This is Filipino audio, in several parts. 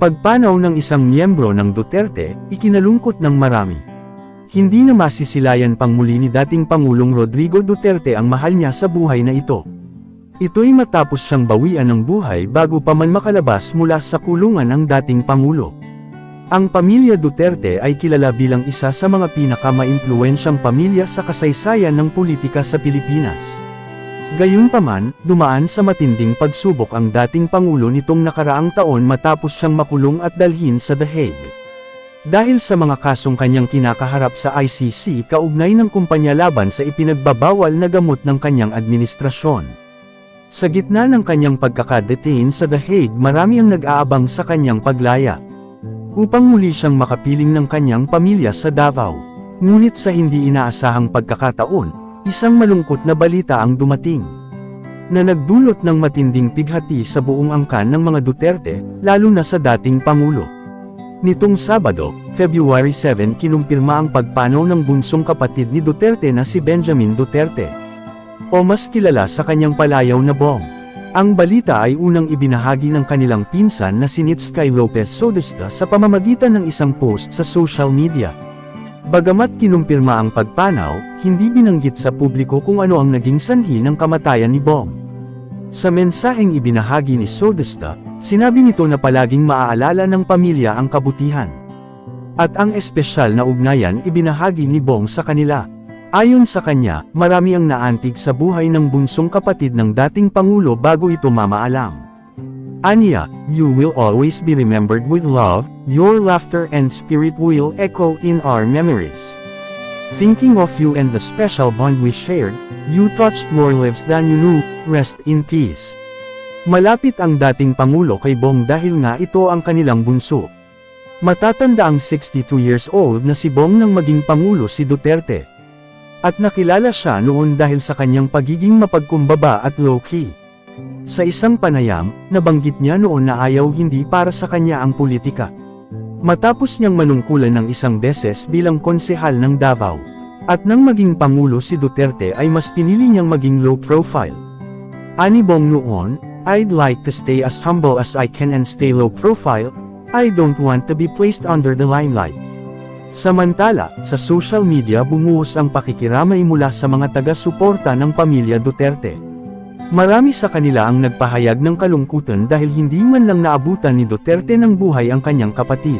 Pagpanaw ng isang miyembro ng Duterte, ikinalungkot ng marami. Hindi na masisilayan pang muli ni dating Pangulong Rodrigo Duterte ang mahal niya sa buhay na ito. Ito'y matapos siyang bawian ng buhay bago pa man makalabas mula sa kulungan ng dating Pangulo. Ang pamilya Duterte ay kilala bilang isa sa mga pinakamaimpluwensyang pamilya sa kasaysayan ng politika sa Pilipinas. Gayunpaman, dumaan sa matinding pagsubok ang dating Pangulo nitong nakaraang taon matapos siyang makulong at dalhin sa The Hague. Dahil sa mga kasong kanyang kinakaharap sa ICC kaugnay ng kumpanya laban sa ipinagbabawal na gamot ng kanyang administrasyon. Sa gitna ng kanyang pagkakadetain sa The Hague, marami ang nag-aabang sa kanyang paglaya, upang muli siyang makapiling ng kanyang pamilya sa Davao. Ngunit sa hindi inaasahang pagkakataon, isang malungkot na balita ang dumating, na nagdulot ng matinding pighati sa buong angkan ng mga Duterte, lalo na sa dating Pangulo. Nitong Sabado, February 7, kinumpirma ang pagpanaw ng bunsong kapatid ni Duterte na si Benjamin Duterte, o mas kilala sa kanyang palayaw na Bong. Ang balita ay unang ibinahagi ng kanilang pinsan na si Nitsky Lopez Sodista sa pamamagitan ng isang post sa social media. Bagamat kinumpirma ang pagpanaw, hindi binanggit sa publiko kung ano ang naging sanhi ng kamatayan ni Bong. Sa mensaheng ibinahagi ni Sodista, sinabi nito na palaging maaalala ng pamilya ang kabutihan at ang espesyal na ugnayan ibinahagi ni Bong sa kanila. Ayon sa kanya, marami ang naantig sa buhay ng bunsong kapatid ng dating Pangulo bago ito mamaalam. Anya, you will always be remembered with love, your laughter and spirit will echo in our memories. Thinking of you and the special bond we shared, you touched more lives than you knew, rest in peace. Malapit ang dating Pangulo kay Bong dahil nga ito ang kanilang bunso. Matatanda ang 62 years old na si Bong nang maging Pangulo si Duterte. At nakilala siya noon dahil sa kanyang pagiging mapagkumbaba at low-key. Sa isang panayam, nabanggit niya noon na ayaw hindi para sa kanya ang politika. Matapos niyang manungkulan ng isang beses bilang konsehal ng Davao. At nang maging Pangulo si Duterte ay mas pinili niyang maging low profile. Ani Bong noon, I'd like to stay as humble as I can and stay low profile, I don't want to be placed under the limelight. Samantala, sa social media bumuhos ang pakikiramay mula sa mga taga-suporta ng pamilya Duterte. Marami sa kanila ang nagpahayag ng kalungkutan dahil hindi man lang naabutan ni Duterte ng buhay ang kanyang kapatid.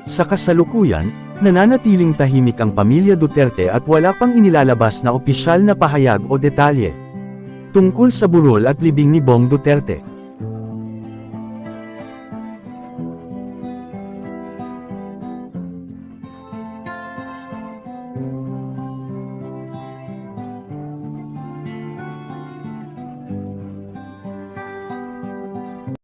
Sa kasalukuyan, nananatiling tahimik ang pamilya Duterte at wala pang inilalabas na opisyal na pahayag o detalye tungkol sa burol at libing ni Bong Duterte.